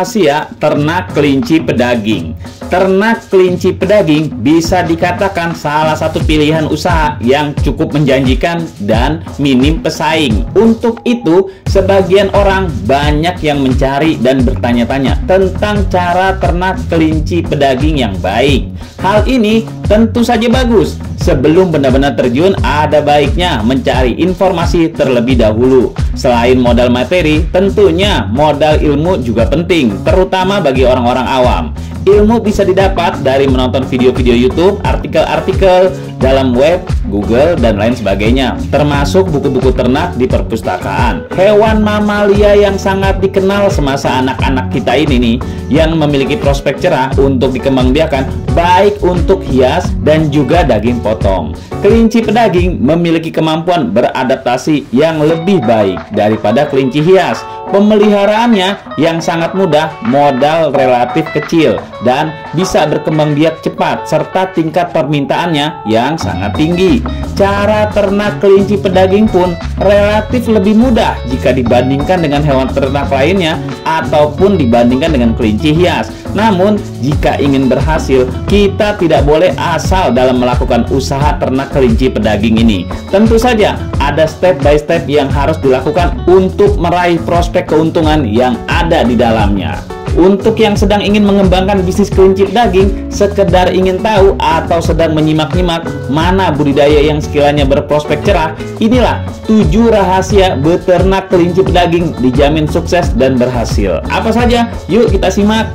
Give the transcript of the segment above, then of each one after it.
rahasia ternak kelinci pedaging. Ternak kelinci pedaging bisa dikatakan salah satu pilihan usaha yang cukup menjanjikan dan minim pesaing. Untuk itu, sebagian orang banyak yang mencari dan bertanya-tanya tentang cara ternak kelinci pedaging yang baik. Hal ini tentu saja bagus. Sebelum benar-benar terjun, ada baiknya mencari informasi terlebih dahulu. Selain modal materi, tentunya modal ilmu juga penting, terutama bagi orang-orang awam. Ilmu bisa didapat dari menonton video-video YouTube, artikel-artikel dalam web, Google, dan lain sebagainya, termasuk buku-buku ternak di perpustakaan. Hewan mamalia yang sangat dikenal semasa anak-anak kita ini nih, yang memiliki prospek cerah untuk dikembangbiakan, baik untuk hias dan juga daging potong. Kelinci pedaging memiliki kemampuan beradaptasi yang lebih baik daripada kelinci hias. Pemeliharaannya yang sangat mudah, modal relatif kecil, dan bisa berkembang biak cepat, serta tingkat permintaannya yang sangat tinggi. Cara ternak kelinci pedaging pun relatif lebih mudah jika dibandingkan dengan hewan ternak lainnya ataupun dibandingkan dengan kelinci hias. Namun, jika ingin berhasil, kita tidak boleh asal dalam melakukan usaha ternak kelinci pedaging ini. Tentu saja, ada step by step yang harus dilakukan untuk meraih prospek keuntungan yang ada di dalamnya. Untuk yang sedang ingin mengembangkan bisnis kelinci pedaging, sekedar ingin tahu atau sedang menyimak-nyimak mana budidaya yang sekiranya berprospek cerah, inilah 7 rahasia beternak kelinci pedaging dijamin sukses dan berhasil. Apa saja? Yuk kita simak.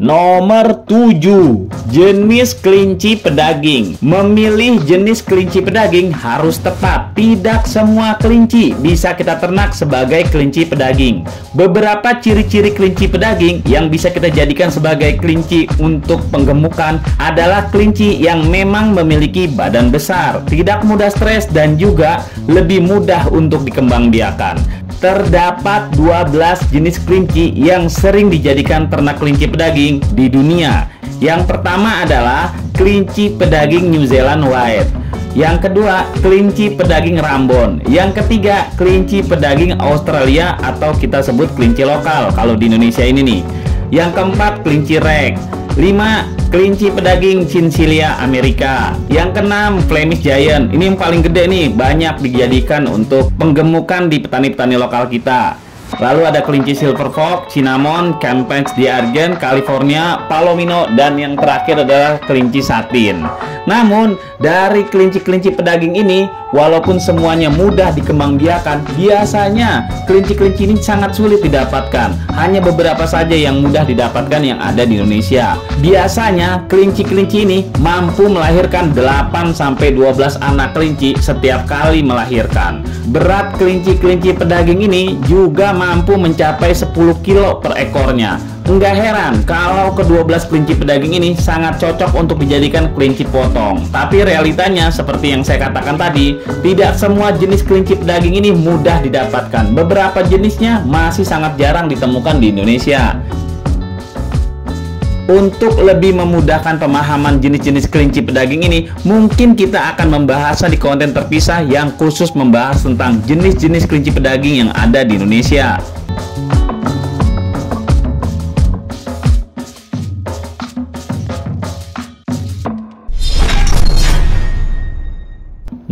Nomor 7, jenis kelinci pedaging. Memilih jenis kelinci pedaging harus tepat. Tidak semua kelinci bisa kita ternak sebagai kelinci pedaging. Beberapa ciri-ciri kelinci pedaging yang bisa kita jadikan sebagai kelinci untuk penggemukan adalah kelinci yang memang memiliki badan besar, tidak mudah stres, dan juga lebih mudah untuk dikembangbiakan. Terdapat 12 jenis kelinci yang sering dijadikan ternak kelinci pedaging di dunia. Yang pertama adalah kelinci pedaging New Zealand White. Yang kedua, kelinci pedaging Rambon. Yang ketiga, kelinci pedaging Australia atau kita sebut kelinci lokal kalau di Indonesia ini nih. Yang keempat, kelinci Rex. 5, kelinci pedaging Chinchilla Amerika. Yang keenam, Flemish Giant. Ini yang paling gede nih, banyak dijadikan untuk penggemukan di petani-petani lokal kita. Lalu ada kelinci Silver Fox, Cinnamon, Campage d'Argent, California, Palomino, dan yang terakhir adalah kelinci Satin. Namun, dari kelinci-kelinci pedaging ini, walaupun semuanya mudah dikembangbiakan, biasanya kelinci-kelinci ini sangat sulit didapatkan. Hanya beberapa saja yang mudah didapatkan yang ada di Indonesia. Biasanya, kelinci-kelinci ini mampu melahirkan 8-12 anak kelinci setiap kali melahirkan. Berat kelinci-kelinci pedaging ini juga mampu mencapai 10 kilo per ekornya. Enggak heran kalau ke-12 kelinci pedaging ini sangat cocok untuk dijadikan kelinci potong. Tapi realitanya seperti yang saya katakan tadi, tidak semua jenis kelinci pedaging ini mudah didapatkan. Beberapa jenisnya masih sangat jarang ditemukan di Indonesia. Untuk lebih memudahkan pemahaman jenis-jenis kelinci pedaging ini, mungkin kita akan membahasnya di konten terpisah yang khusus membahas tentang jenis-jenis kelinci pedaging yang ada di Indonesia.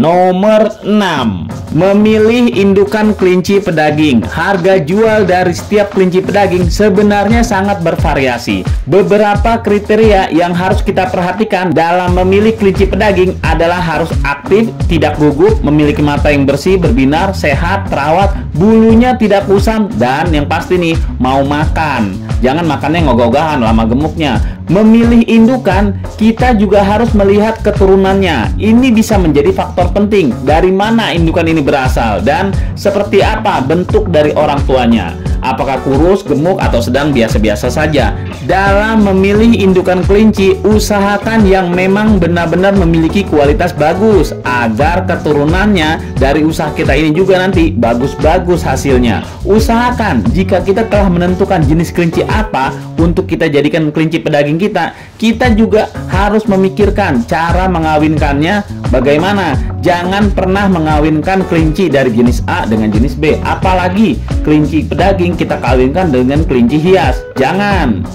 Nomor 6, memilih indukan kelinci pedaging. Harga jual dari setiap kelinci pedaging sebenarnya sangat bervariasi. Beberapa kriteria yang harus kita perhatikan dalam memilih kelinci pedaging adalah harus aktif, tidak gugup, memiliki mata yang bersih, berbinar, sehat, terawat, bulunya tidak kusam, dan yang pasti nih, mau makan. Jangan makannya ngogah-ngogahan, lama gemuknya. Memilih indukan, kita juga harus melihat keturunannya. Ini bisa menjadi faktor penting. Dari mana indukan ini berasal dan seperti apa bentuk dari orang tuanya. apakah kurus, gemuk, atau sedang biasa-biasa saja. Dalam memilih indukan kelinci, usahakan yang memang benar-benar memiliki kualitas bagus agar keturunannya dari usaha kita ini juga nanti bagus-bagus hasilnya. Usahakan jika kita telah menentukan jenis kelinci apa untuk kita jadikan kelinci pedaging kita, kita juga harus memikirkan cara mengawinkannya bagaimana. Jangan pernah mengawinkan kelinci dari jenis A dengan jenis B, apalagi kelinci pedaging kita kawinkan dengan kelinci hias. Jangan.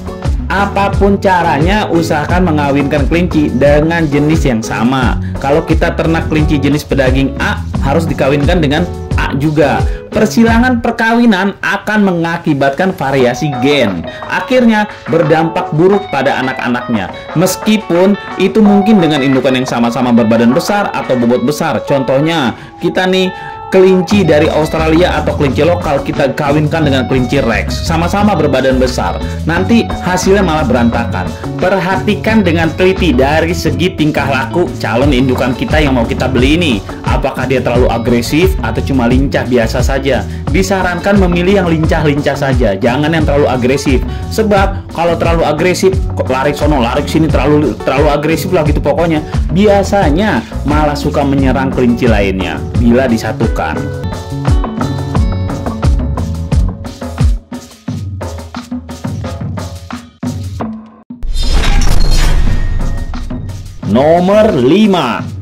Apapun caranya, usahakan mengawinkan kelinci dengan jenis yang sama. Kalau kita ternak kelinci jenis pedaging A, harus dikawinkan dengan A juga. Persilangan perkawinan akan mengakibatkan variasi gen, akhirnya berdampak buruk pada anak-anaknya. Meskipun itu mungkin dengan indukan yang sama-sama berbadan besar atau bobot besar. Contohnya, kita nih kelinci dari Australia atau kelinci lokal kita kawinkan dengan kelinci Rex, sama-sama berbadan besar, nanti hasilnya malah berantakan. Perhatikan dengan teliti dari segi tingkah laku calon indukan kita yang mau kita beli ini. Apakah dia terlalu agresif atau cuma lincah biasa saja? Disarankan memilih yang lincah-lincah saja, jangan yang terlalu agresif. Sebab kalau terlalu agresif, lari sono, lari sini, terlalu agresif lah gitu pokoknya, biasanya malah suka menyerang kelinci lainnya bila disatukan. Nomor 5.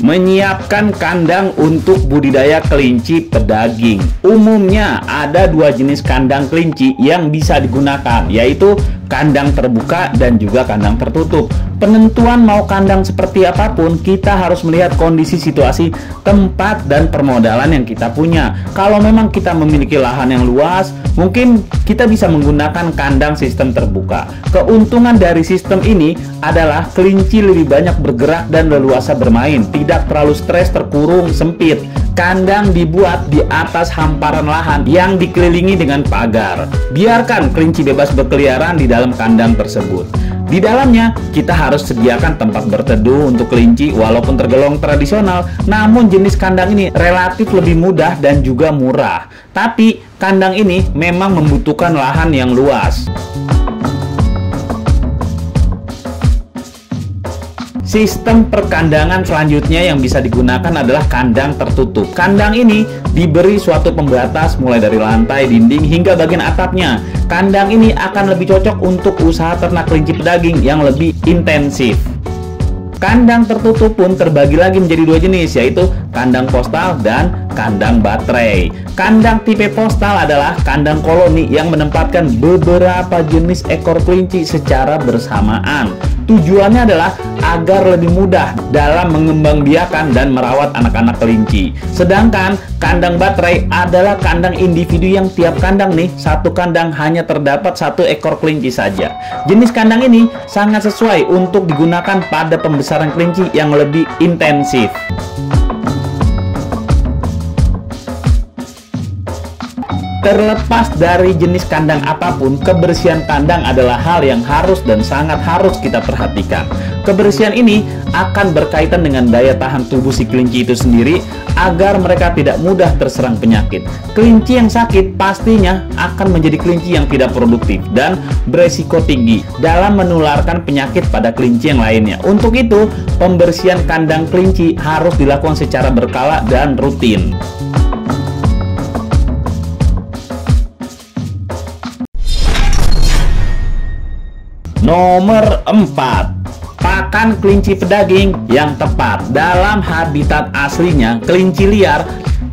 Menyiapkan kandang untuk budidaya kelinci pedaging. Umumnya ada dua jenis kandang kelinci yang bisa digunakan, yaitu kandang terbuka dan juga kandang tertutup. Penentuan mau kandang seperti apapun, kita harus melihat kondisi situasi tempat dan permodalan yang kita punya. Kalau memang kita memiliki lahan yang luas, mungkin kita bisa menggunakan kandang sistem terbuka. Keuntungan dari sistem ini adalah kelinci lebih banyak bergerak dan leluasa bermain, tidak terlalu stres terkurung sempit. Kandang dibuat di atas hamparan lahan yang dikelilingi dengan pagar. Biarkan kelinci bebas berkeliaran di dalam kandang tersebut. Di dalamnya, kita harus sediakan tempat berteduh untuk kelinci walaupun tergolong tradisional, namun jenis kandang ini relatif lebih mudah dan juga murah. Tapi, kandang ini memang membutuhkan lahan yang luas. Sistem perkandangan selanjutnya yang bisa digunakan adalah kandang tertutup. Kandang ini diberi suatu pembatas mulai dari lantai, dinding, hingga bagian atapnya. Kandang ini akan lebih cocok untuk usaha ternak kelinci pedaging yang lebih intensif. Kandang tertutup pun terbagi lagi menjadi dua jenis, yaitu kandang postal dan kandang baterai. Kandang tipe postal adalah kandang koloni yang menempatkan beberapa jenis ekor kelinci secara bersamaan. Tujuannya adalah agar lebih mudah dalam mengembangbiakan dan merawat anak-anak kelinci. Sedangkan kandang baterai adalah kandang individu yang tiap kandang nih, satu kandang hanya terdapat satu ekor kelinci saja. Jenis kandang ini sangat sesuai untuk digunakan pada pembesaran kelinci yang lebih intensif. Terlepas dari jenis kandang apapun, kebersihan kandang adalah hal yang harus dan sangat harus kita perhatikan. Kebersihan ini akan berkaitan dengan daya tahan tubuh si kelinci itu sendiri agar mereka tidak mudah terserang penyakit. Kelinci yang sakit pastinya akan menjadi kelinci yang tidak produktif dan beresiko tinggi dalam menularkan penyakit pada kelinci yang lainnya. Untuk itu, pembersihan kandang kelinci harus dilakukan secara berkala dan rutin. Nomor 4. Pakan kelinci pedaging yang tepat. Dalam habitat aslinya, kelinci liar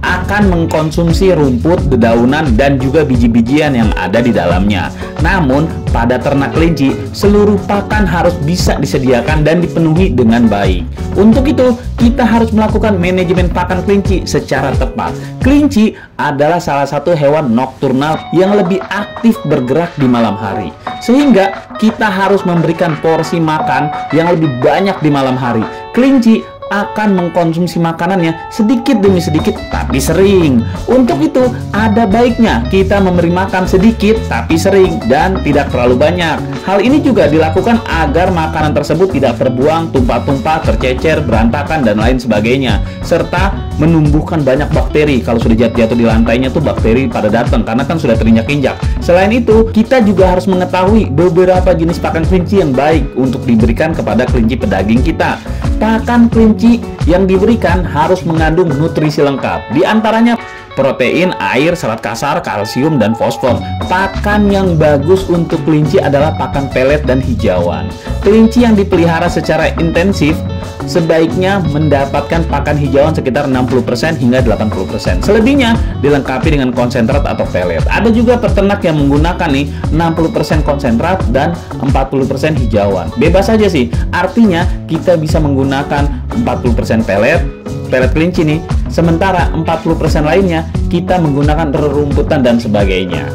akan mengkonsumsi rumput, dedaunan, dan juga biji-bijian yang ada di dalamnya. Namun, pada ternak kelinci, seluruh pakan harus bisa disediakan dan dipenuhi dengan baik. Untuk itu, kita harus melakukan manajemen pakan kelinci secara tepat. Kelinci adalah salah satu hewan nokturnal yang lebih aktif bergerak di malam hari. Sehingga, kita harus memberikan porsi makan yang lebih banyak di malam hari. Kelinci akan mengkonsumsi makanannya sedikit demi sedikit tapi sering. Untuk itu, ada baiknya kita memberi makan sedikit tapi sering dan tidak terlalu banyak. Hal ini juga dilakukan agar makanan tersebut tidak terbuang, tumpah-tumpah, tercecer, berantakan, dan lain sebagainya, serta menumbuhkan banyak bakteri. Kalau sudah jatuh di lantainya tuh bakteri pada datang karena kan sudah terinjak-injak. Selain itu, kita juga harus mengetahui beberapa jenis pakan kelinci yang baik untuk diberikan kepada kelinci pedaging kita. Pakan kelinci yang diberikan harus mengandung nutrisi lengkap. Di antaranya protein, air, serat kasar, kalsium, dan fosfor. Pakan yang bagus untuk kelinci adalah pakan pelet dan hijauan. Kelinci yang dipelihara secara intensif sebaiknya mendapatkan pakan hijauan sekitar 60% hingga 80%. Selebihnya dilengkapi dengan konsentrat atau pelet. Ada juga peternak yang menggunakan nih 60% konsentrat dan 40% hijauan. Bebas saja sih. Artinya kita bisa menggunakan 40% pelet kelinci nih, sementara 40% lainnya kita menggunakan rerumputan dan sebagainya.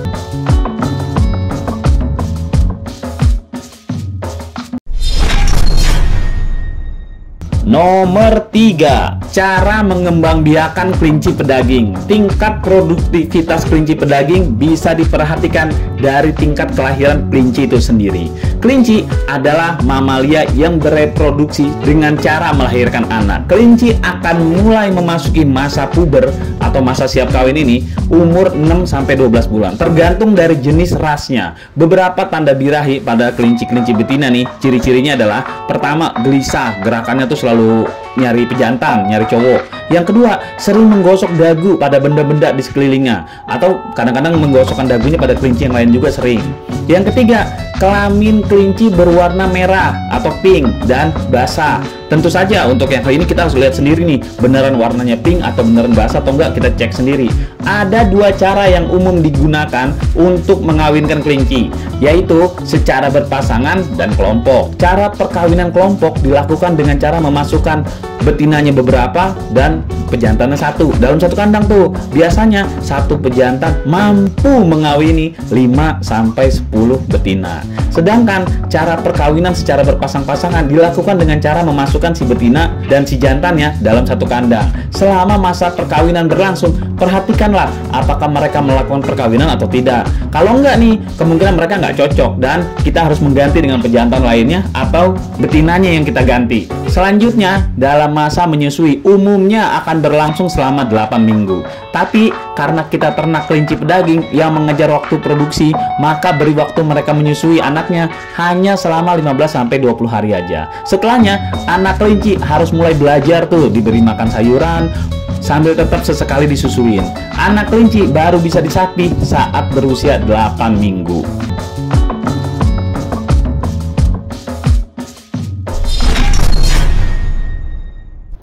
Nomor 3, cara mengembangbiakan kelinci pedaging. Tingkat produktivitas kelinci pedaging bisa diperhatikan dari tingkat kelahiran kelinci itu sendiri. Kelinci adalah mamalia yang bereproduksi dengan cara melahirkan anak. Kelinci akan mulai memasuki masa puber atau masa siap kawin ini umur 6-12 bulan, tergantung dari jenis rasnya. Beberapa tanda birahi pada kelinci-kelinci betina nih, ciri-cirinya adalah pertama, gelisah, gerakannya tuh selalu nyari pejantan, nyari cowok. Yang kedua, sering menggosok dagu pada benda-benda di sekelilingnya, atau kadang-kadang menggosokkan dagunya pada kelinci yang lain juga sering. Yang ketiga, kelamin kelinci berwarna merah atau pink dan basah. Tentu saja untuk yang kali ini kita harus lihat sendiri nih, beneran warnanya pink atau beneran basah atau enggak, kita cek sendiri. Ada dua cara yang umum digunakan untuk mengawinkan kelinci, yaitu secara berpasangan dan kelompok. Cara perkawinan kelompok dilakukan dengan cara memasukkan betinanya beberapa dan pejantannya satu dalam satu kandang tuh. Biasanya satu pejantan mampu mengawini 5-10 betina. Sedangkan cara perkawinan secara berpasang-pasangan dilakukan dengan cara memasukkan si betina dan si jantannya dalam satu kandang. Selama masa perkawinan berlangsung, perhatikanlah apakah mereka melakukan perkawinan atau tidak. Kalau enggak nih, kemungkinan mereka nggak cocok dan kita harus mengganti dengan pejantan lainnya atau betinanya yang kita ganti. Selanjutnya, dalam masa menyusui umumnya akan berlangsung selama 8 minggu. Tapi karena kita ternak kelinci pedaging yang mengejar waktu produksi, maka beri waktu mereka menyusui anaknya hanya selama 15-20 hari aja. Setelahnya, anak kelinci harus mulai belajar tuh diberi makan sayuran sambil tetap sesekali disusuin. Anak kelinci baru bisa disapi saat berusia 8 minggu.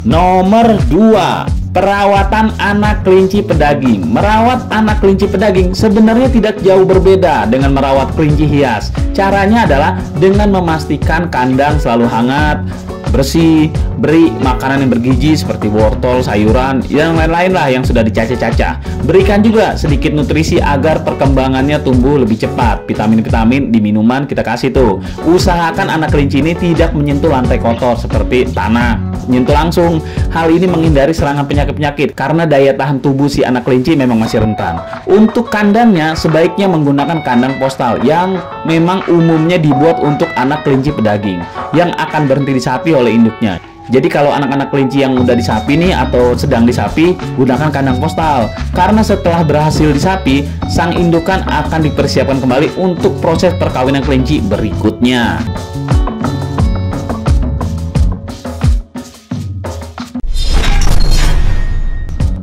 Nomor 2, perawatan anak kelinci pedaging. Merawat anak kelinci pedaging sebenarnya tidak jauh berbeda dengan merawat kelinci hias. Caranya adalah dengan memastikan kandang selalu hangat, bersih, beri makanan yang bergizi seperti wortel, sayuran, yang lain-lain lah yang sudah dicacah-cacah. Berikan juga sedikit nutrisi agar perkembangannya tumbuh lebih cepat. Vitamin-vitamin di minuman kita kasih tuh. Usahakan anak kelinci ini tidak menyentuh lantai kotor seperti tanah, menyentuh langsung. Hal ini menghindari serangan penyakit-penyakit karena daya tahan tubuh si anak kelinci memang masih rentan. Untuk kandangnya sebaiknya menggunakan kandang postal yang memang umumnya dibuat untuk anak kelinci pedaging yang akan berhenti disapi oleh induknya. Jadi kalau anak-anak kelinci yang udah disapi nih atau sedang disapi, gunakan kandang postal. Karena setelah berhasil disapi, sang indukan akan dipersiapkan kembali untuk proses perkawinan kelinci berikutnya.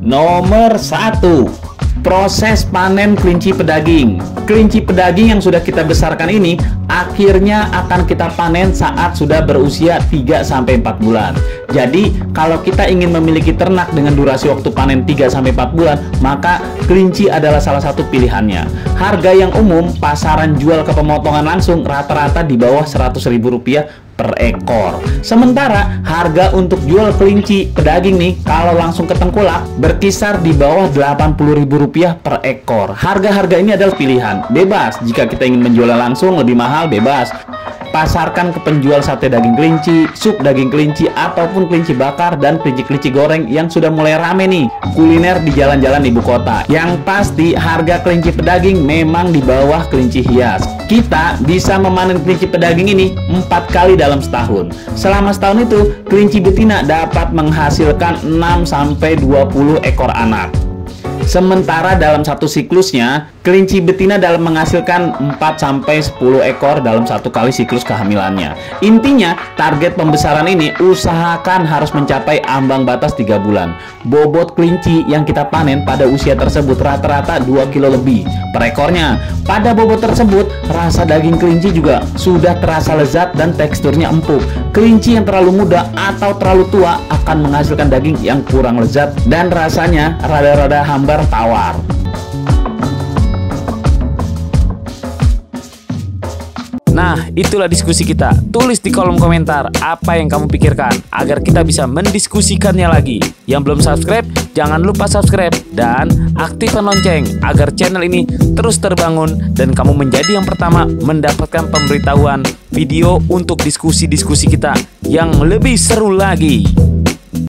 Nomor 1, proses panen kelinci pedaging. Kelinci pedaging yang sudah kita besarkan ini akhirnya akan kita panen saat sudah berusia 3-4 bulan. Jadi kalau kita ingin memiliki ternak dengan durasi waktu panen 3-4 bulan, maka kelinci adalah salah satu pilihannya. Harga yang umum pasaran jual ke pemotongan langsung rata-rata di bawah Rp100.000 per ekor. Sementara harga untuk jual kelinci pedaging nih kalau langsung ke tengkulak berkisar di bawah Rp80.000 per ekor. Harga-harga ini adalah pilihan, bebas. Jika kita ingin menjual langsung lebih mahal, bebas. pasarkan ke penjual sate daging kelinci, sup daging kelinci, ataupun kelinci bakar dan kelinci-kelinci goreng yang sudah mulai rame nih kuliner di jalan-jalan ibu kota. Yang pasti harga kelinci pedaging memang di bawah kelinci hias. Kita bisa memanen kelinci pedaging ini 4 kali dalam setahun. Selama setahun itu, kelinci betina dapat menghasilkan 6-20 ekor anak. Sementara dalam satu siklusnya, kelinci betina dalam menghasilkan 4-10 ekor dalam satu kali siklus kehamilannya. Intinya, target pembesaran ini usahakan harus mencapai ambang batas 3 bulan. Bobot kelinci yang kita panen pada usia tersebut rata-rata 2 kilo lebih per ekornya. Pada bobot tersebut, rasa daging kelinci juga sudah terasa lezat dan teksturnya empuk. Kelinci yang terlalu muda atau terlalu tua akan menghasilkan daging yang kurang lezat dan rasanya rada-rada hambar tawar. Nah, itulah diskusi kita. Tulis di kolom komentar apa yang kamu pikirkan agar kita bisa mendiskusikannya lagi. Yang belum subscribe, jangan lupa subscribe dan aktifkan lonceng agar channel ini terus terbangun dan kamu menjadi yang pertama mendapatkan pemberitahuan video untuk diskusi-diskusi kita yang lebih seru lagi.